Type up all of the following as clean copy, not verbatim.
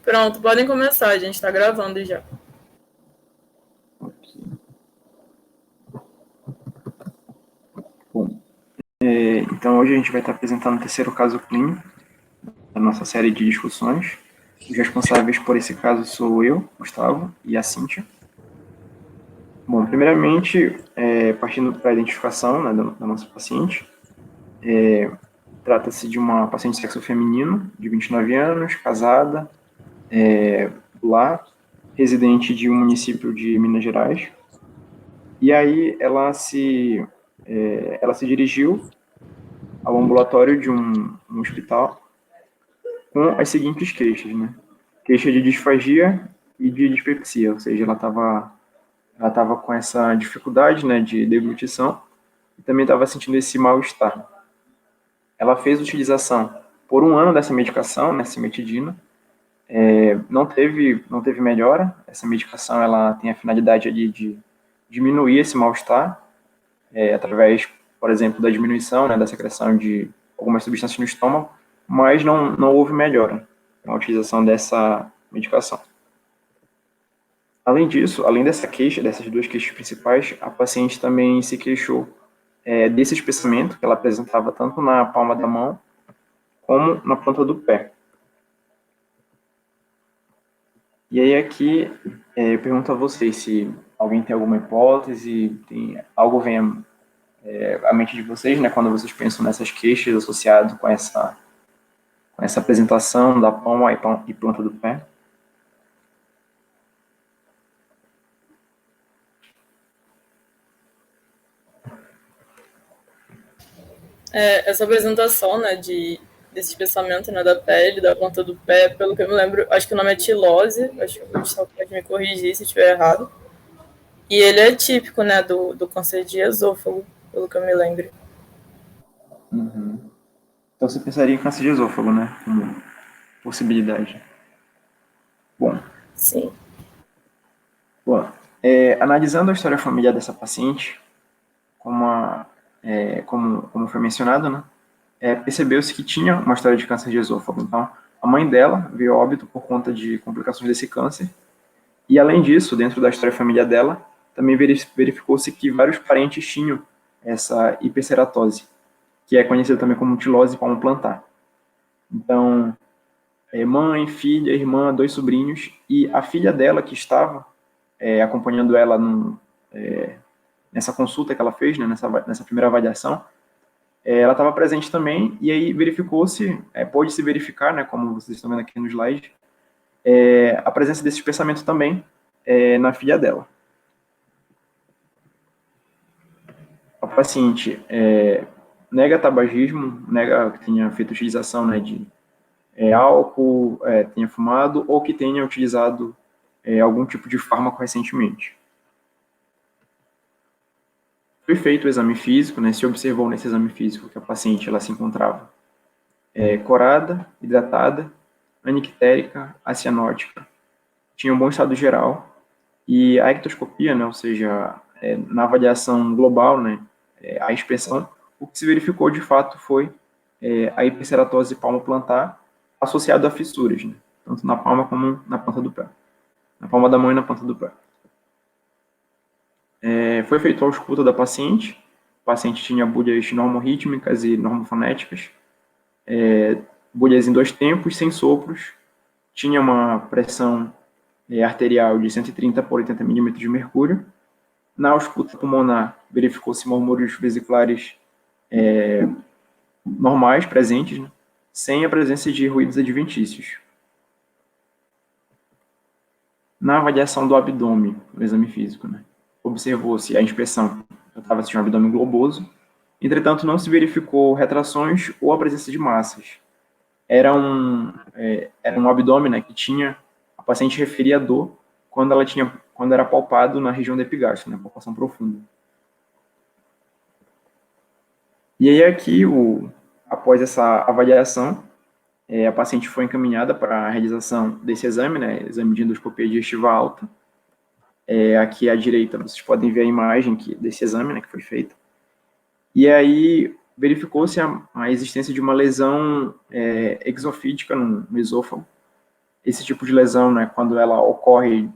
Pronto, podem começar, a gente está gravando já. Ok. Bom, então hoje a gente vai estar apresentando o terceiro caso clínico da nossa série de discussões. Os responsáveis por esse caso sou eu, Gustavo, e a Cíntia. Bom, primeiramente, partindo para a identificação, né, da nossa paciente, trata-se de uma paciente de sexo feminino, de 29 anos, casada, lá, residente de um município de Minas Gerais. E aí ela se dirigiu ao ambulatório de um hospital com as seguintes queixas, né? Queixa de disfagia e de dispepsia, ou seja, ela estava com essa dificuldade, né, de deglutição e também estava sentindo esse mal-estar. Ela fez utilização por 1 ano dessa medicação, né, cimetidina. Não teve melhora. Essa medicação ela tem a finalidade ali de diminuir esse mal-estar, através, por exemplo, da diminuição, né, da secreção de algumas substâncias no estômago, mas não houve melhora na utilização dessa medicação. Além disso, além dessa queixa, dessas duas queixas principais, a paciente também se queixou desse espessamento que ela apresentava tanto na palma da mão como na ponta do pé. E aí aqui eu pergunto a vocês se alguém tem alguma hipótese, tem algo vem à mente de vocês, né, quando vocês pensam nessas queixas associadas com essa apresentação da palma e ponta do pé. Essa apresentação, né, desse espessamento, né, da pele, da ponta do pé, pelo que eu me lembro, acho que o nome é tilose, acho que o Gustavo pode me corrigir se estiver errado. E ele é típico, né, do câncer de esôfago, pelo que eu me lembro. Uhum. Então você pensaria em câncer de esôfago, né, como possibilidade. Bom, Sim. Analisando a história familiar dessa paciente, como foi mencionado, né, percebeu-se que tinha uma história de câncer de esôfago. Então, a mãe dela veio a óbito por conta de complicações desse câncer. E, além disso, dentro da história familiar dela, também verificou-se que vários parentes tinham essa hiperceratose, que é conhecida também como tilose palmoplantar. Então, mãe, filha, irmã, 2 sobrinhos, e a filha dela que estava acompanhando ela nessa consulta que ela fez, né, nessa primeira avaliação, ela estava presente também, e aí verificou-se, pôde-se verificar, né, como vocês estão vendo aqui no slide, a presença desse espessamento também na filha dela. A paciente nega tabagismo, nega que tenha feito utilização, né, de álcool, tenha fumado, ou que tenha utilizado algum tipo de fármaco recentemente. Foi feito o exame físico, né, se observou nesse exame físico que a paciente ela se encontrava corada, hidratada, anictérica, acianótica, tinha um bom estado geral, e a ectoscopia, né, ou seja, na avaliação global, né, a inspeção, o que se verificou de fato foi a hiperceratose palmoplantar associada a fissuras, né, tanto na palma como na ponta do pé, na palma da mão e na ponta do pé. Foi feita a ausculta da paciente. O paciente tinha bulhas normorrítmicas e normofonéticas, bulhas em 2 tempos, sem sopros, tinha uma pressão arterial de 130 por 80 milímetros de mercúrio. Na ausculta pulmonar, verificou-se murmúrios vesiculares normais, presentes, né, sem a presença de ruídos adventícios. Na avaliação do abdômen, no exame físico, né, observou-se a inspeção, tratava-se de um abdômen globoso, entretanto não se verificou retrações ou a presença de massas. Era um abdômen, né, que tinha, a paciente referia a dor quando era palpado na região da epigastro, né, palpação profunda. E aí aqui, após essa avaliação, a paciente foi encaminhada para a realização desse exame, né, exame de endoscopia digestiva alta. Aqui à direita vocês podem ver a imagem desse exame, né, que foi feito. E aí verificou-se a existência de uma lesão exofídica no esôfago, esse tipo de lesão, né, quando ela ocorre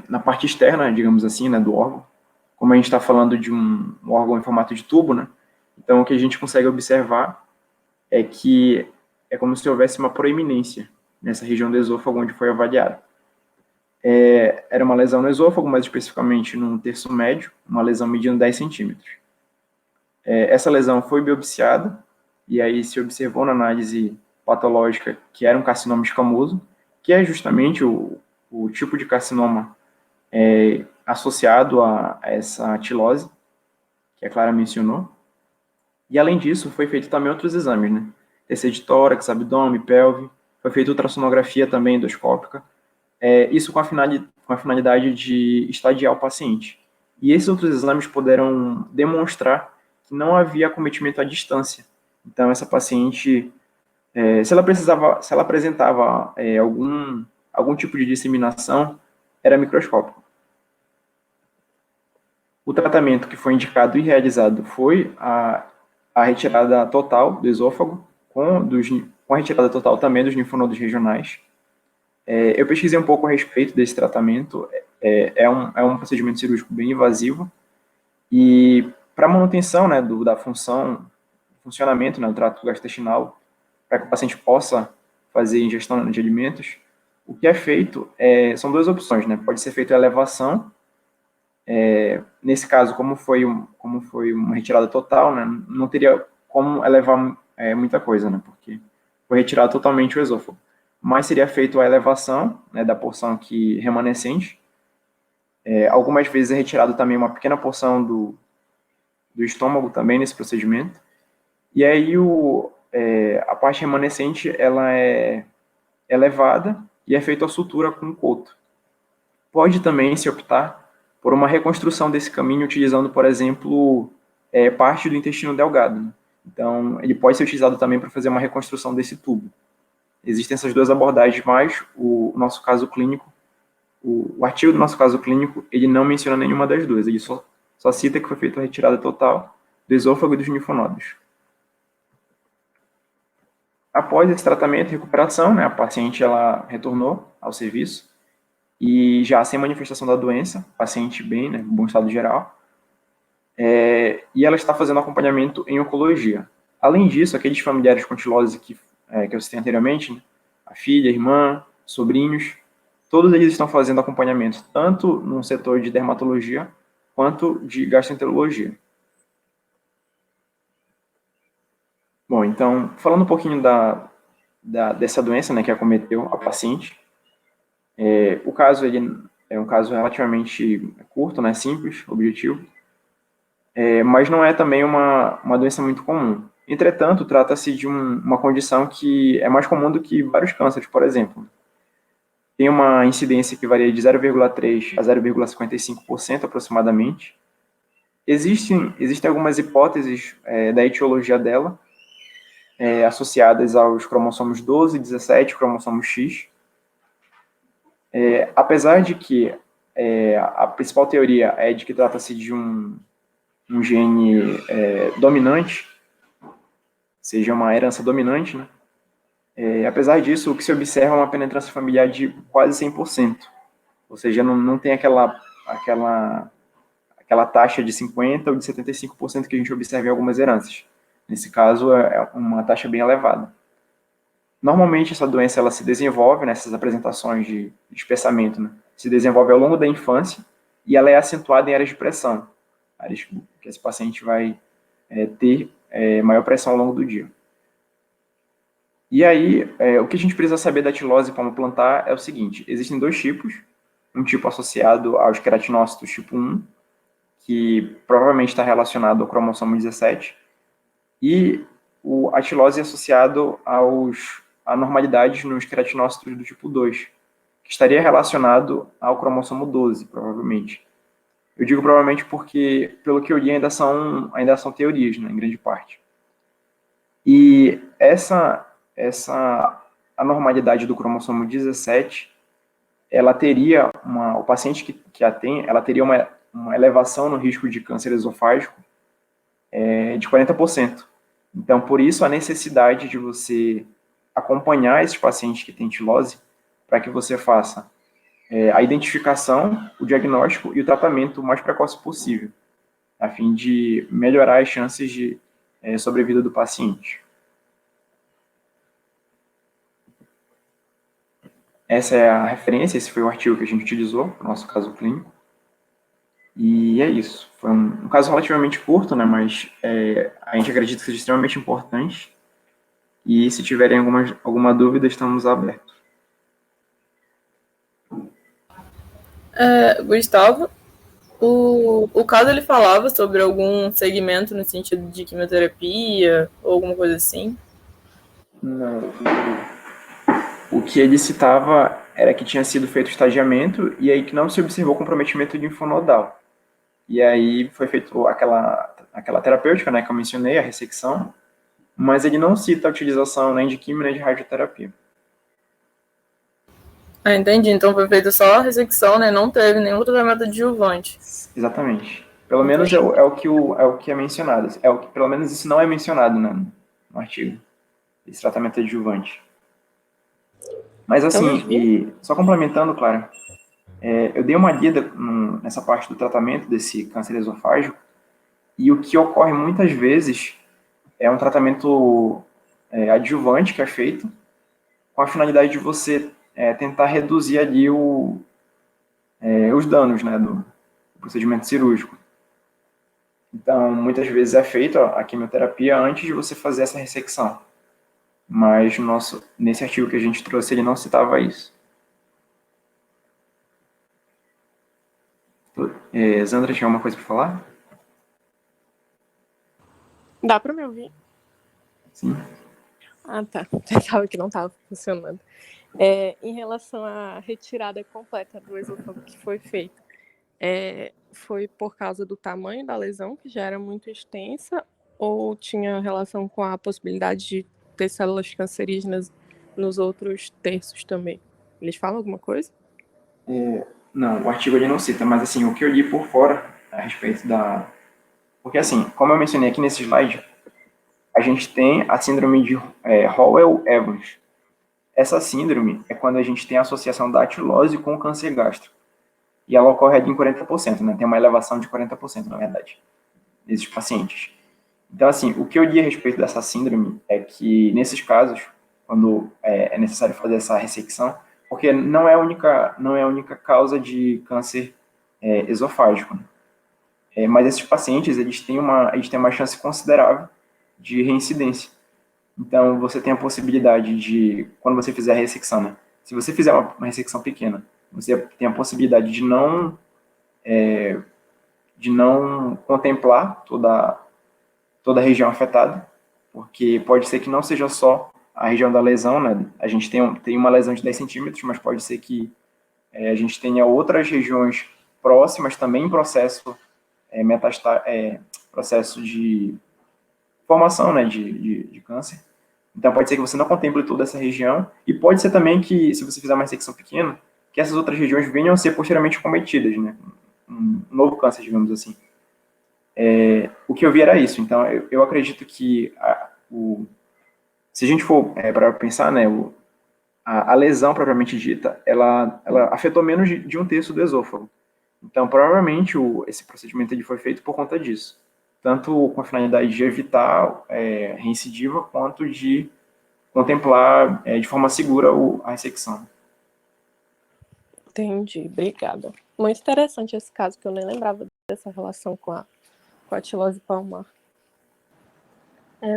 na parte externa, digamos assim, né, do órgão, como a gente está falando de um órgão em formato de tubo, né, então o que a gente consegue observar é que é como se houvesse uma proeminência nessa região do esôfago onde foi avaliado. Era uma lesão no esôfago, mais especificamente no terço médio, uma lesão medindo 10 centímetros. Essa lesão foi biopsiada, e aí se observou na análise patológica que era um carcinoma escamoso, que é justamente o tipo de carcinoma associado a essa tilose, que a Clara mencionou. E além disso, foi feito também outros exames, né? TC de tórax, abdômen, pelve, foi feita ultrassonografia também endoscópica, isso com a finalidade de estadiar o paciente. E esses outros exames puderam demonstrar que não havia acometimento à distância. Então, essa paciente, se ela apresentava algum tipo de disseminação, era microscópico. O tratamento que foi indicado e realizado foi a retirada total do esôfago, com a retirada total também dos linfonodos regionais. Eu pesquisei um pouco a respeito desse tratamento. É um procedimento cirúrgico bem invasivo e para manutenção, né, da funcionamento, né, do trato gastrointestinal, para que o paciente possa fazer ingestão de alimentos, o que é feito são duas opções, né? Pode ser feita a elevação. Nesse caso, como foi uma retirada total, né, não teria como elevar muita coisa, né, porque foi retirado totalmente o esôfago. Mas seria feita a elevação, né, da porção remanescente. Algumas vezes é retirado também uma pequena porção do estômago também nesse procedimento. E aí a parte remanescente ela é elevada e é feita a sutura com coto. Pode também se optar por uma reconstrução desse caminho utilizando, por exemplo, parte do intestino delgado, né? Então, ele pode ser utilizado também para fazer uma reconstrução desse tubo. Existem essas duas abordagens, mas o nosso caso clínico, o artigo do nosso caso clínico, ele não menciona nenhuma das duas, ele só cita que foi feita a retirada total do esôfago e dos linfonodos. Após esse tratamento e recuperação, né, a paciente ela retornou ao serviço, e já sem manifestação da doença, paciente bem, né, bom estado geral, e ela está fazendo acompanhamento em oncologia. Além disso, aqueles familiares com tilose que eu citei anteriormente, né, a filha, a irmã, sobrinhos, todos eles estão fazendo acompanhamento, tanto no setor de dermatologia, quanto de gastroenterologia. Bom, então, falando um pouquinho dessa doença, né, que acometeu a paciente, o caso ele é um caso relativamente curto, né, simples, objetivo, mas não é também uma doença muito comum. Entretanto, trata-se de uma condição que é mais comum do que vários cânceres, por exemplo. Tem uma incidência que varia de 0,3% a 0,55% aproximadamente. Existem algumas hipóteses da etiologia dela, associadas aos cromossomos 12 e 17, cromossomo X. Apesar de que a principal teoria é de que trata-se de um gene dominante, seja uma herança dominante, né? Apesar disso, o que se observa é uma penetrância familiar de quase 100%, ou seja, não tem aquela taxa de 50% ou de 75% que a gente observa em algumas heranças. Nesse caso, é uma taxa bem elevada. Normalmente, essa doença ela se desenvolve, nessas apresentações de espessamento, né? Se desenvolve ao longo da infância e ela é acentuada em áreas de pressão, áreas que esse paciente vai ter maior pressão ao longo do dia. E aí, o que a gente precisa saber da tilose como plantar é o seguinte: existem dois tipos, um tipo associado aos queratinócitos tipo 1, que provavelmente está relacionado ao cromossomo 17, e a tilose associado a normalidades nos queratinócitos do tipo 2, que estaria relacionado ao cromossomo 12, provavelmente. Eu digo provavelmente porque, pelo que eu li, ainda são teorias, né, em grande parte. E essa anormalidade do cromossomo 17, ela teria o paciente que a tem, ela teria uma elevação no risco de câncer esofágico de 40%. Então, por isso, a necessidade de você acompanhar esses pacientes que têm tilose para que você faça a identificação, o diagnóstico e o tratamento o mais precoce possível, a fim de melhorar as chances de sobrevida do paciente. Essa é a referência, esse foi o artigo que a gente utilizou para o nosso caso clínico. E é isso. Foi um caso relativamente curto, né, mas a gente acredita que seja extremamente importante. E se tiverem alguma dúvida, estamos abertos. Gustavo, o caso ele falava sobre algum segmento no sentido de quimioterapia ou alguma coisa assim? Não, o que ele citava era que tinha sido feito o estagiamento e aí que não se observou comprometimento linfonodal. E aí foi feito aquela terapêutica, né, que eu mencionei, a ressecção, mas ele não cita a utilização nem de quimio nem de radioterapia. Ah, entendi. Então foi feita só a ressecção, né? Não teve nenhum tratamento adjuvante. Exatamente. Pelo menos é o que é mencionado. Pelo menos isso não é mencionado, né, no artigo. Esse tratamento adjuvante. Mas assim, e só complementando, Clara, eu dei uma lida nessa parte do tratamento desse câncer esofágico e o que ocorre muitas vezes é um tratamento adjuvante que é feito com a finalidade de você tentar reduzir ali os danos, né, do procedimento cirúrgico. Então, muitas vezes é feita a quimioterapia antes de você fazer essa ressecção. Mas nesse artigo que a gente trouxe, ele não citava isso. Zandra, tinha alguma coisa para falar? Dá para me ouvir? Sim. Ah, tá. Pensava que não estava funcionando. Em relação à retirada completa do esôfago que foi feita, foi por causa do tamanho da lesão, que já era muito extensa, ou tinha relação com a possibilidade de ter células cancerígenas nos outros terços também? Eles falam alguma coisa? Não, o artigo ele não cita, mas assim, o que eu li por fora a respeito da... Porque assim, como eu mencionei aqui nesse slide, a gente tem a síndrome de Howell-Evans. Essa síndrome é quando a gente tem a associação da atilose com o câncer gástrico. E ela ocorre ali em 40%, né? Tem uma elevação de 40%, na verdade, desses pacientes. Então, assim, o que eu li a respeito dessa síndrome é que, nesses casos, quando é necessário fazer essa ressecção, porque não é a única causa de câncer esofágico, né? Mas esses pacientes, eles têm uma chance considerável de reincidência. Então, você tem a possibilidade de, quando você fizer a ressecção, né? Se você fizer uma ressecção pequena, você tem a possibilidade de não contemplar toda a região afetada, porque pode ser que não seja só a região da lesão, né? A gente tem uma lesão de 10 centímetros, mas pode ser que a gente tenha outras regiões próximas também em processo de formação, né, de câncer. Então pode ser que você não contemple toda essa região e pode ser também que, se você fizer uma ressecção pequena, que essas outras regiões venham a ser posteriormente cometidas, né? Um novo câncer, digamos assim. O que eu vi era isso. Então eu acredito que se a gente for para pensar, né, a lesão propriamente dita, ela afetou menos de um terço do esôfago. Então, provavelmente, esse procedimento ele foi feito por conta disso. Tanto com a finalidade de evitar recidiva, quanto de contemplar de forma segura a ressecção. Entendi, obrigada. Muito interessante esse caso, que eu nem lembrava dessa relação com a atilose palmar.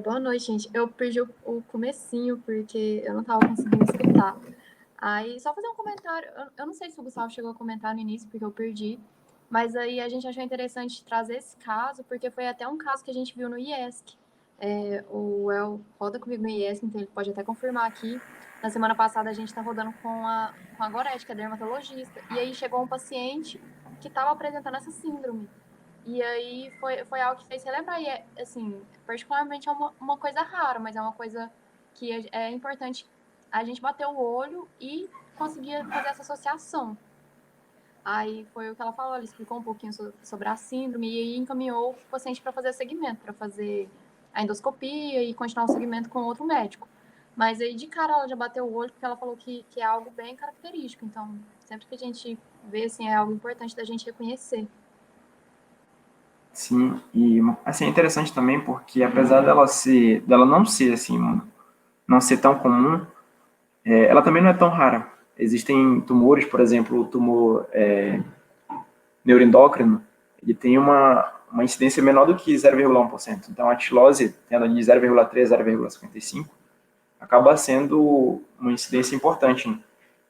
Boa noite, gente. Eu perdi o comecinho, porque eu não estava conseguindo escutar. Aí, só fazer um comentário. Eu não sei se o Gustavo chegou a comentar no início, porque eu perdi. Mas aí a gente achou interessante trazer esse caso, porque foi até um caso que a gente viu no IESC. O El roda comigo no IESC, então ele pode até confirmar aqui. Na semana passada a gente está rodando com a Gorete, que é dermatologista. E aí chegou um paciente que estava apresentando essa síndrome. E aí foi algo que fez relembrar. E, assim, particularmente é uma coisa rara, mas é uma coisa que é importante a gente bater o olho e conseguir fazer essa associação. Aí foi o que ela falou, ela explicou um pouquinho sobre a síndrome e aí encaminhou o paciente para fazer segmento, para fazer a endoscopia e continuar o segmento com outro médico. Mas aí, de cara, ela já bateu o olho, porque ela falou que é algo bem característico. Então, sempre que a gente vê, assim, é algo importante da gente reconhecer. Sim, e assim, é interessante também porque apesar dela não ser assim, não ser tão comum, ela também não é tão rara. Existem tumores, por exemplo, o tumor neuroendócrino, ele tem uma incidência menor do que 0,1%. Então a tilose, tendo de 0,3 a 0,55, acaba sendo uma incidência importante, né?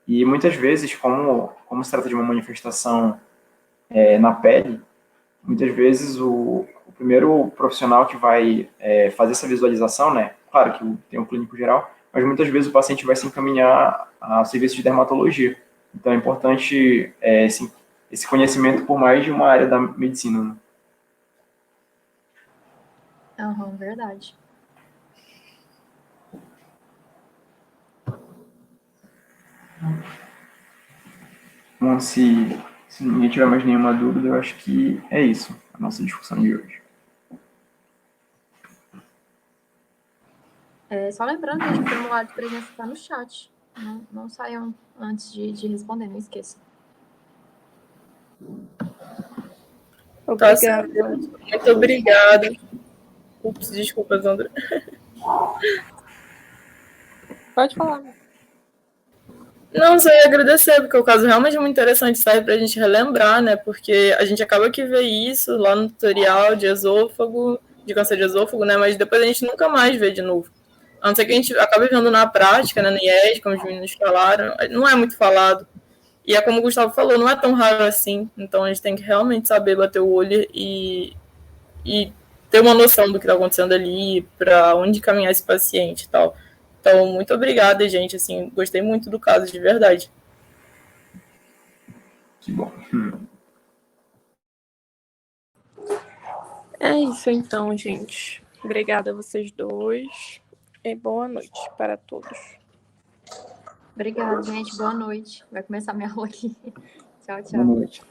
E muitas vezes, como se trata de uma manifestação na pele, muitas vezes o primeiro profissional que vai fazer essa visualização, né? Claro que tem um clínico geral, mas muitas vezes o paciente vai se encaminhar ao serviço de dermatologia. Então é importante esse conhecimento por mais de uma área da medicina, né? Aham, verdade. Bom, se ninguém tiver mais nenhuma dúvida, eu acho que é isso, a nossa discussão de hoje. Só lembrando, gente, que o formulário de presença está no chat. Não saiam antes de responder, não esqueça. Tá certo. Obrigada. Muito obrigada. Ups, desculpa, Sandra. Pode falar. Não, só ia agradecer, porque o caso realmente é muito interessante, serve pra gente relembrar, né? Porque a gente acaba que vê isso lá no tutorial de esôfago, de câncer de esôfago, né? Mas depois a gente nunca mais vê de novo. A não ser que a gente acabe vendo na prática, né? No IES, como os meninos falaram, não é muito falado. E é como o Gustavo falou, não é tão raro assim. Então a gente tem que realmente saber bater o olho e ter uma noção do que está acontecendo ali, para onde caminhar esse paciente e tal. Então, muito obrigada, gente. Assim, gostei muito do caso, de verdade. Que bom. É isso então, gente. Obrigada a vocês dois e boa noite para todos. Obrigada, gente. Boa noite. Vai começar minha aula aqui. Tchau, Boa tchau. noite.